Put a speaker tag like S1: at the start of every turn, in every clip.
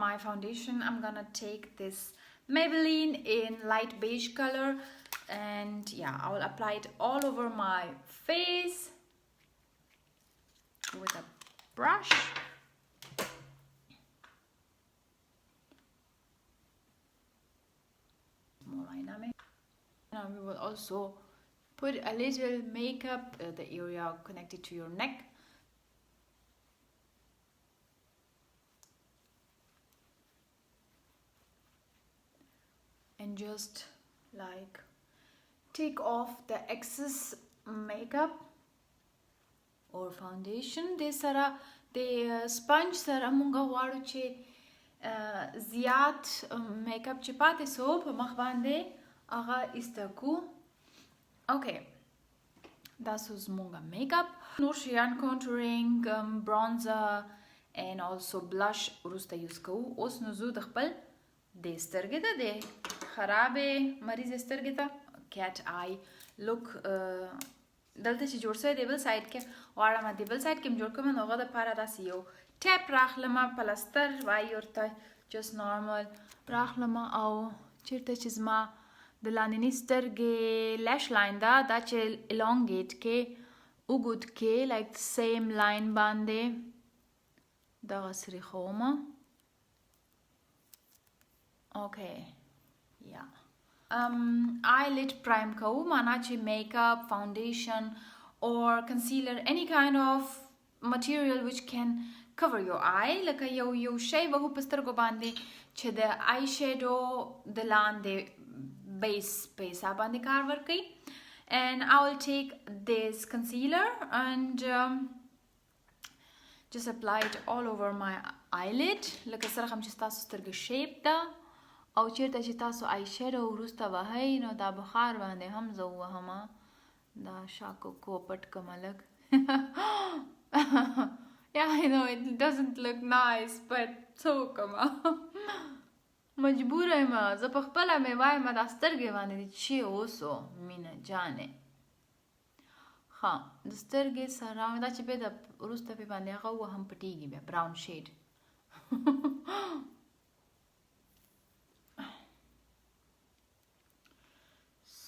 S1: my foundation, I'm gonna take this Maybelline in light beige color, and yeah, I will apply it all over my face with a brush. More dynamic. Now we will also put a little makeup, the area connected to your neck. And just like take off the excess makeup or foundation. The sponge sara munga waru che زیات makeup چې پاتې سو په مخ باندې هغه ایستکو. Okay, that's زمونږ makeup. نور شیان contouring, bronzer and also blush وروسته یوز کوو. اوس نو زه د خپل د سترګې ته د خرابې مریض سترګې ته cat eye look دلته چې جوړ شوی دی بل سایډ کې غواړم د بل سایډ کې م جوړ کړم نو هغه دپاره داسې یو ټیپ راخلمه پلستر وایي ورته جست نارمل راخلمه او چیرته چې زما د لاندنۍ سترګې لیش لاین ده دا چې elongate کې اوږد کې لایک سیم لاین باندې دغسې ریښومه. Okay, yeah. Eyelid prime کوو معنا چې makeup, foundation or concealer, any kind of material which can cover your eye. لکه یو شی به په سترګو باندې چې د آی شیډو د لاندې بیس په حساب باندې کار ورکوي. And I will take this concealer and just apply it all over my eyelid. لکه سره هم چې ستاسو سترګې شیپ ده او چیرته چې تاسو آی شیډو وروسته وهئ نو دا بخار باندې هم زه ووهمه دا شاکو کو پټ کمه لږ. Yeah, I know it doesn't look nice but څه وکړمه مجبوره یم زه په خپله مې وایم دا سترګې باندې دې چې اوسو مینه جانې. ښه د سترګې سره دا چې بیا د وروسته پې باندې هغه ووهم پټېږي بیا براون شیډ.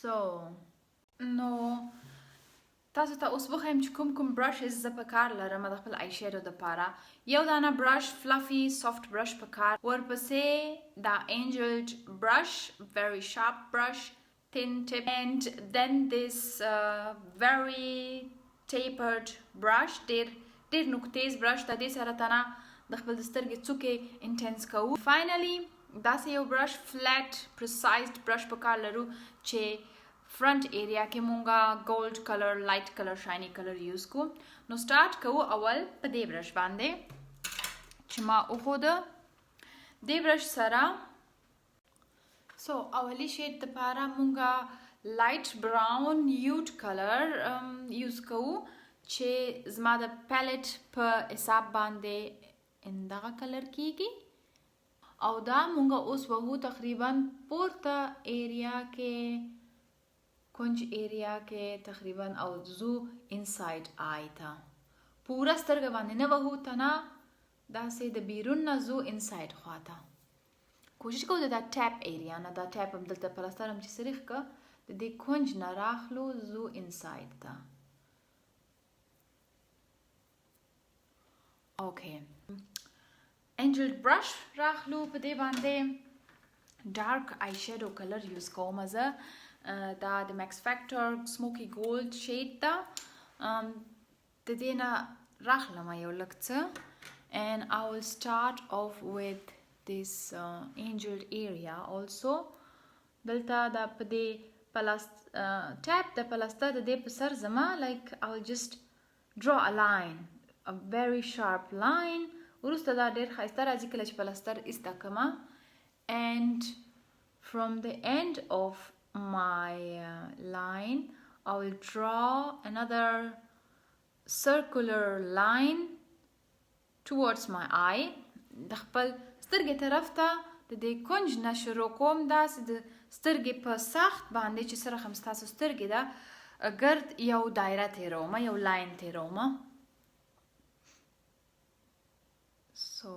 S1: So, نو تاسو ته اوس وښیم چې کوم برشز زه په کار لرم د خپل آی شیډو دپاره. یو دانه برش فلفي سافت برش په کار، ورپسې دا انجلډ برش very sharp brush thin tip, and then this very tapered brush ډېر نقطیز برش د دې سره تنه د خپل د سترګې څوکې انټینس کوو. فاینلی داسې یو برش فلیټ پریسایزډ برش په کار لرو چې فرنٹ ایریا کې مونږه ګولډ کلر لایټ کلر شایني کلر یوز کو. نو سٹارټ کوو اول په دې برش باندې چې ما وښوده دې برش سره. سو اولی شیډ دپاره مونږه لایټ براون نیوډ کلر یوز کوو چې زما د پیلټ په حساب باندې دغه کلر کیږي او دا مونږه اوس وهو تقریبا پورته ایریا کې کنج ایریا کې تقریبا او زو انساید آی ته پوره سترګه باندې نه وهو تنه داسې د بیرون نه زو انساید خواته کوشش کوو د دا ټیپ ایریا نه دا ټیپ هم دلته پلستر هم چې سریښ که د دې کنج نه راخلو زو انساید ته. اوکې انجلډ برش راخلو په دې باندې ډارک آی شیډو کلر یوز کوم زه دا د میکس فیکټر سموکی ګولډ شیډ ده د دې نه راخلمه یو لږ څه and I will start off with this angled area also. دلته دا په دې ټیپ د پلستر د دې په سر زما like I will just draw a line, a very sharp line. وروسته دا ډېر ښایسته راځي کله چې پلستر ایسته کړمه and from the end of my line I will draw another circular line towards my eye. د خپل سترګې طرف ته د دې کنج نه شروع کوم داسې د سترګې په سخت باندې چې سره هم ستاسو سترګې ده ګرد یو دایره تیرومه یو لاین تیرومه. So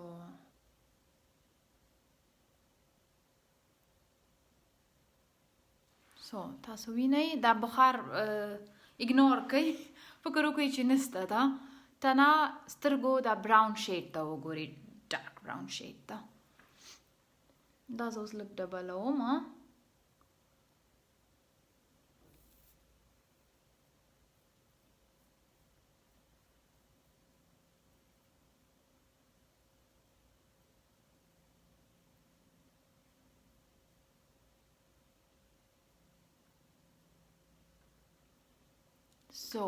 S1: سو تاسو وینئ دا بخار اګنور کوي فکر وکړئ چې نسته ده تنا سترګو دا براون شیډ ته وګورئ ډارک براون شیډ ته دا زه اوس لږ ډبلوم سو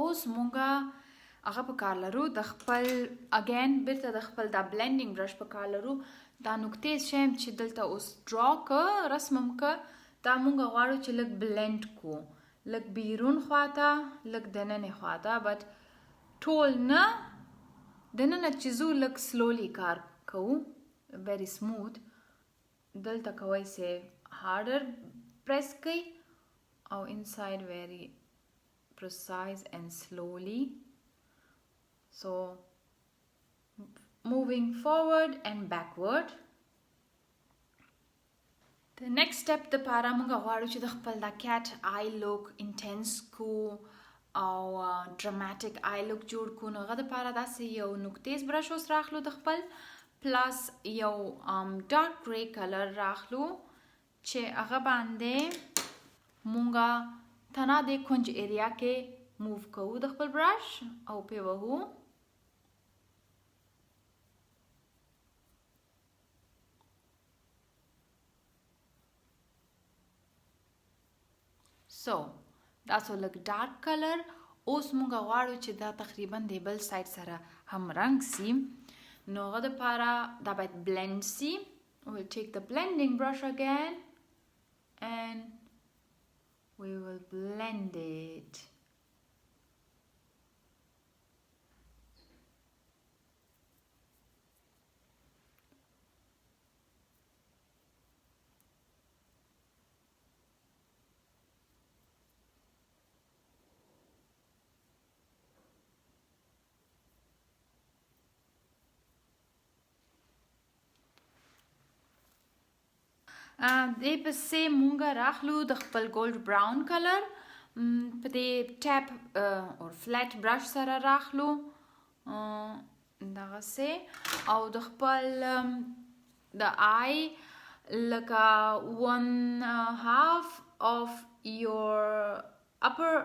S1: اوس مونږه هغه په کار لرو د خپل اگین بیرته د خپل دا بلندینګ برش په کار لرو دا نقطې شیم چې دلته اوس ډرا که رسمم که دا مونږه غواړو چې لږ بلند کو لږ بیرون خواته لږ دننه خواته بټ ټول نه دننه چې زو لږ سلولی کار کوو very smooth دلته کوئ سه harder press کوي او inside very precise and slowly so moving forward and backward the next step د پاره موږ غواړو چې د خپل دا cat eye look intense کو او dramatic eye look جوړ کو نو غو د پاره داسې یو نقطیز برش اوس راخلو د خپل پلس یو dark gray color راخلو چې هغه باندې مونږه تنا د کنج ایریا کې موو کوو د خپل برش او په وهو سو دا سو لږ ډارک کلر اوس مونږه غواړو چې دا تقریبا د بل سایډ سره هم رنگ سي نو غو د پاره دا باید بلند سي we'll take the blending brush again and we will blend it. دې پسې مونږه راخلو د خپل ګولډ براون کلر په دې ټاپ او فلټ برش سره راخلو دغه سه او د خپل د آی لکه 1/2 of your upper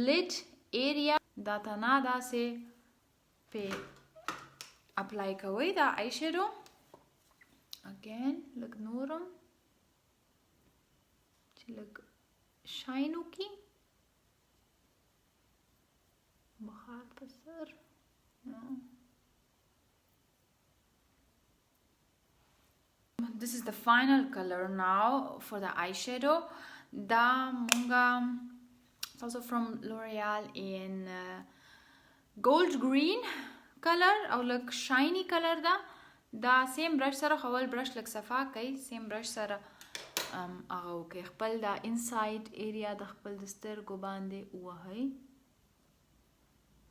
S1: lid area دا تنا دا سه په اپلای کوي دا آی شیډو again لږ نورم لږ شاین وکي بخار په سر this is the final color now for the eyeshadow da munga it's also from L'Oreal in gold green color او لږ shiny color دا same brush سره خول brush لږ صفا کوي same brush سره هغه وکړئ خپل دا inside area د خپل د سترګو باندې ووهئ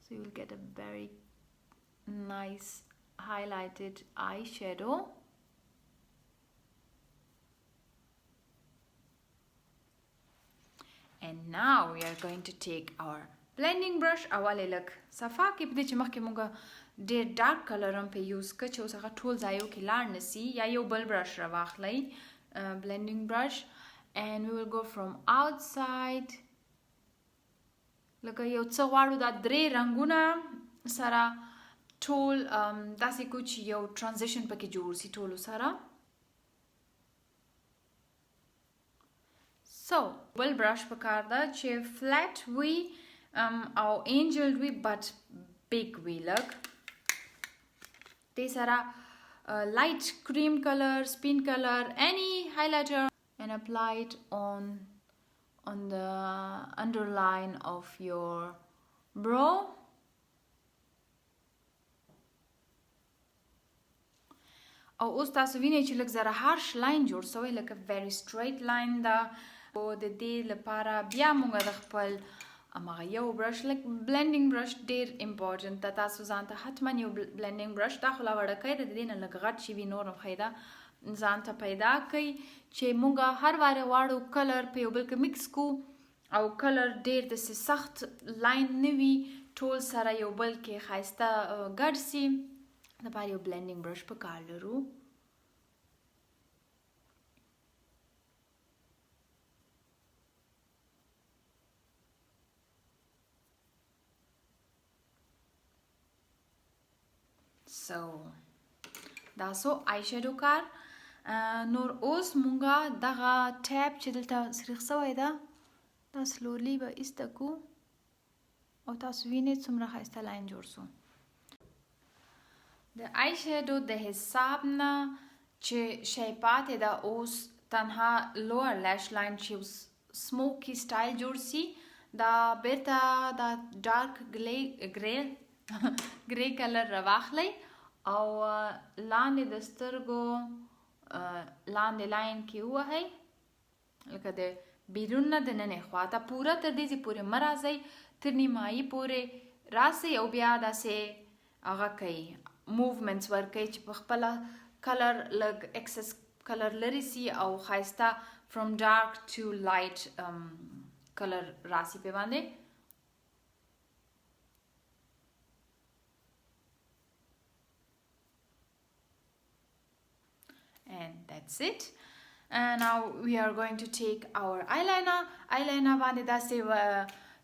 S1: so you will get a very nice highlighted eyeshadow and now we are going to take our blending brush اول لږ صفا کې په دې چې مخکې موږ ډېر ډارک کلر هم په یوز کړ چې اوس هغه ټول ځایو کې لاړ نسي یا یو بل برش راواخلئ blending brush and we will go from outside لکه یو څه غواړو دا درې رنگونه سره ټول داسې کو چې یو transition پکې جوړ سي ټولو سره so بل brush پکار دا چې flat وي او angled وي but big وي لږ دې سره light cream color, spin color, any highlighter and apply it on the underline of your brow. او اوس تاسو وینئ چې لږ زره harsh line جوړ سوی لکه very straight line دا او د دې لپاره بیا موږ د خپل امغه یو برش لک بلندینګ برش ډیر امپورټنت ده تاسو ځان ته حتما یو بلندینګ برش دا خو لا وړکۍ ده د دې نه لږ غټ شي وي نور فایده ځان ته پیدا کوي چې مونږه هر واره واړو کلر په یو بل کې مکس کو او کلر ډیر د سخت لاین نه وي ټول سره یو بل کې ښایسته ګډ سي دپاره یو بلندینګ برش په کار لرو. So دا سو آی شیډو کار نور اوس مونږه دغه ټیپ چې دلته سریښ سوی ده دا سلورلی به ایسته کو او تاسو وینئ څومره ښایسته لاین جوړ سو د آی شیډو د حساب نه چې شی پاتې ده اوس تنها لوور لیش لاین چې سموکی سټایل جوړ سی دا بیرته دا ډارک ګری کلر راواخلی او لاندې د سترګو لاندې لاین کې ووهئ لکه د بیرون نه د ننې خواته پوره تر دې ځای پورې مه راځئ تر نیمایي پورې راسئ او بیا داسې هغه کوئ موومنټس ورکوئ چې په خپله کلر لږ ایکسس کلر لرې سي او ښایسته فرام ډارک ټو لایټ کلر راسي پې باندې. And that's it. And now we are going to take our eyeliner. Eyeliner باندې داسې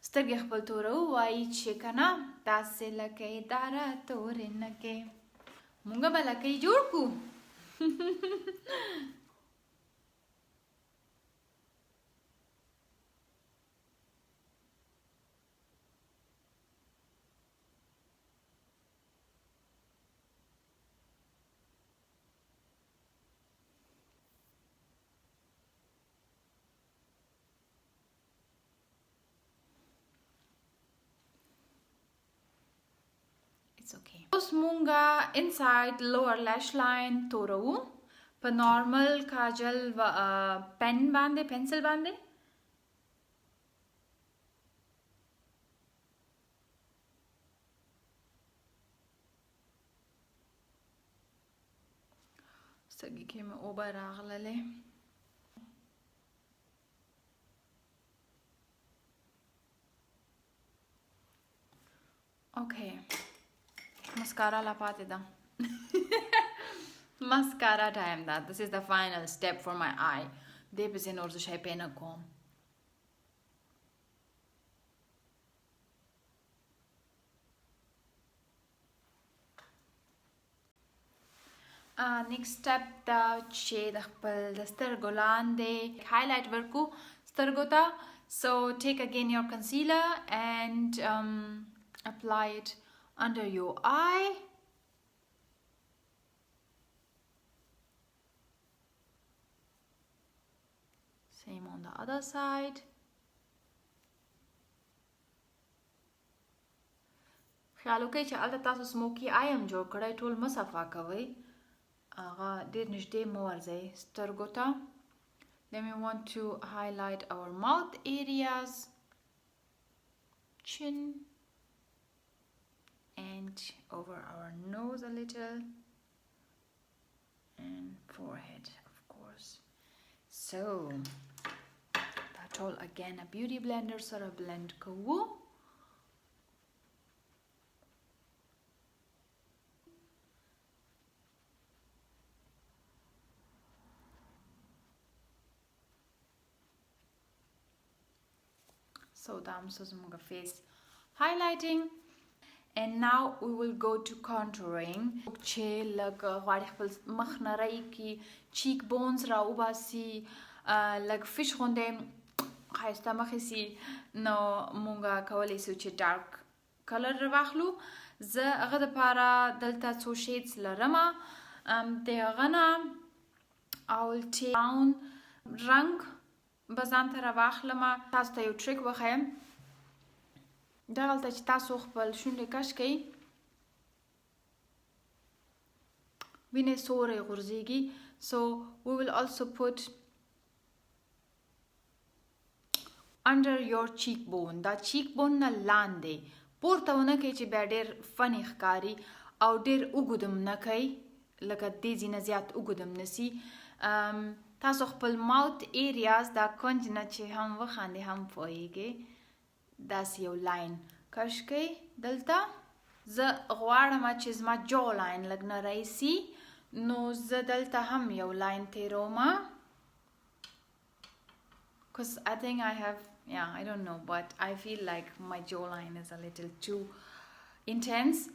S1: سترګې خپل توره ووایي چې که نه داسې لکۍ داره تورې نکې مونږ به لکۍ جوړ کړو. It's okay. اوس مونږه inside lower lash line تورو په نارمل کاجل پن باندې پنسل باندې سترګې کې مې اوبه راغللې. Okay. Mascara la pate da. Mascara time da. This is the final step for my eye. De pe sin orzo shai pena kom. Next step da چې د خپل د سترګو لاندې highlight ورکو سترګو ته. So take again your concealer and apply it under your eye. Same on the other side. خیال وکړئ چې هلته تاسو سموکي آی هم جوړ کړی ټول مه صفا کوئ هغه ډېر نږدې مه ورځئ سترګو ته. Then we want to highlight our mouth areas, chin, and over our nose a little, and forehead of course. So that all again a beauty blender sort of blend kowo. So that's our face highlighting. And now we will go to contouring. چې لږ غواړي خپل مخ نری کړي cheek bones را وباسي لږ فش غوندې ښایسته مخ یې سي نو مونږ کولی سو چې ډارک کلر راواخلو. زه هغه دپاره دلته څو شیډز لرمه د هغه نه اول براون رنګ به ځان ته راواخلمه. تاسو ته یو ټریک وښیم دغلته چې تاسو خپل شونډې کش کئ وینې سوری غورځېږي. So we will also put under your cheekbone دا cheekbone نه لاندې پورته ونه کوي چې بیا ډېر فني ښکاري او ډېر اوږدم نه کوي لکه دې ځینه زیات اوږدم نسي تاسو خپل ماوت ایریاز دا کنج نه چې هم وخاندې هم پوهیږئ داسې یو لاین کش کوئ دلته زه غواړم چې زما جو لاین لږ نری سي نو زه دلته هم یو لاین تیرومه because I think I have I don't know but I feel like my jawline is a little too intense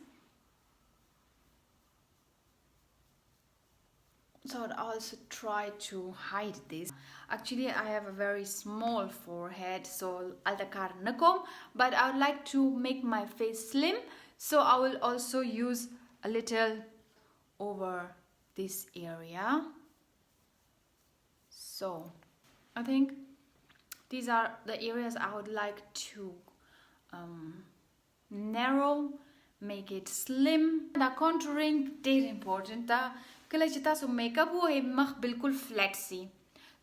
S1: so I'd also try to hide this actually I have a very small forehead so altakar nakom but I would like to make my face slim so I will also use a little over this area so I think these are the areas I would like to narrow, make it slim. The contouring is important. کله چې تاسو میک اپ وای مخ بالکل فلیټ سي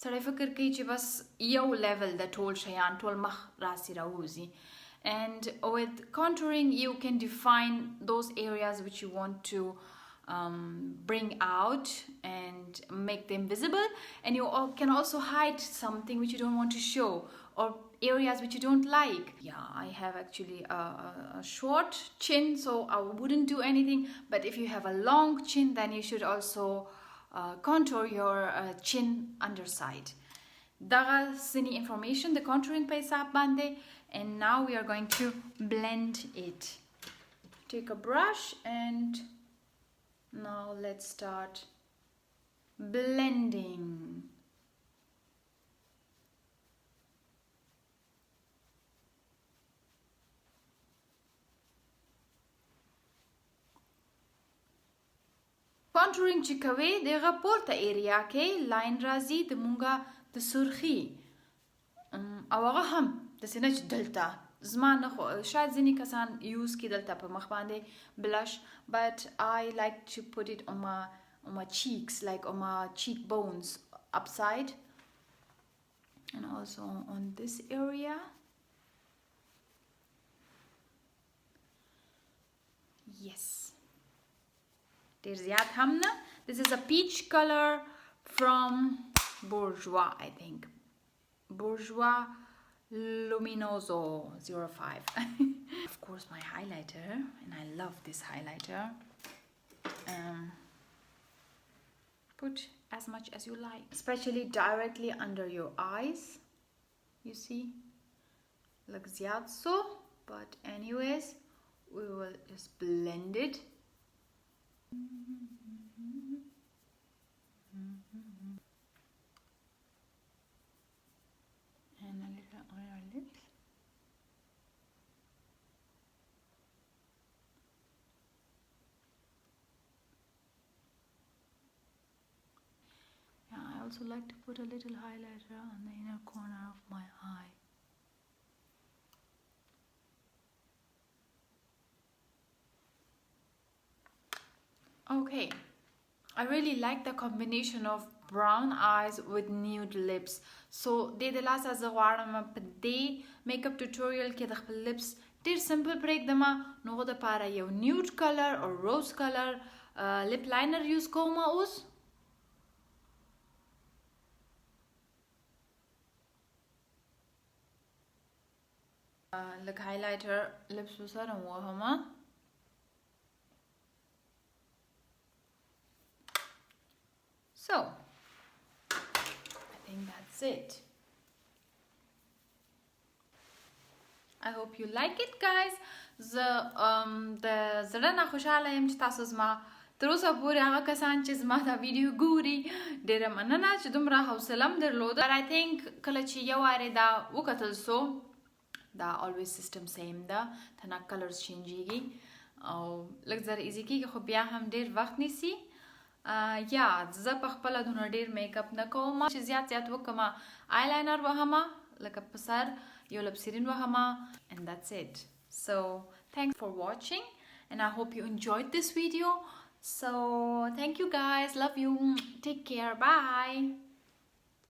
S1: سړی فکر کوي چې بس یو لیول د ټول شیان ټول مخ راسي راوځي and with contouring you can define those areas which you want to bring out and make them visible and you can also hide something which you don't want to show or areas which you don't like I have actually a short chin so I wouldn't do anything but if you have a long chin then you should also contour your chin underside daga sini information the contouring pe hisab bande and now we are going to blend it take a brush and now let's start blending contouring چې کوي دغه پورته ایریا کې لاین راځي د مونږه د سرخي او هغه هم داسې نه چې دلته زما نه خو شاید ځینې کسان یوز کړي دلته په مخ باندې blush but I like to put it on my cheeks like on my cheekbones upside and also on this area yes there's ziyat hamna this is a peach color from Bourjois I think Bourjois Luminoso 05 of course my highlighter and I love this highlighter put as much as you like especially directly under your eyes you see like ziyad so but anyways we will just blend it and a little on our lips I also like to put a little highlighter on the inner corner of my eye okay I really like the combination of brown eyes with nude lips so د لاسه زه غواړم په دې میک اپ ټوټوریال کې د خپل lips ډېر سمپل پرېږدم نو هغه دپاره یو nude color or rose color lip liner یوز کوم اوس لږ highlighter lips سره ووهم So, I think that's it. I hope you like it, guys. د زړه نه خوشحاله یم چې تاسو زما تر اوسه پورې هغه کسان چې زما دا ویډیو ګوري ډېره مننه چې دومره حوصله م درلوده but I think کله چې یو وارې دا وکتل سو دا always system same ده تنه colors چینجیږي او لږ زر ایزي کېږي خو بیا هم ډېر وخت نیسي زه په خپله دونه ډېر میک اپ نه کوم چې زیات وکړم آیلاینر وهمه لکه په سر یو لپسیرین وهمه and that's it so thanks for watching and I hope you enjoyed this video so thank you guys love you take care bye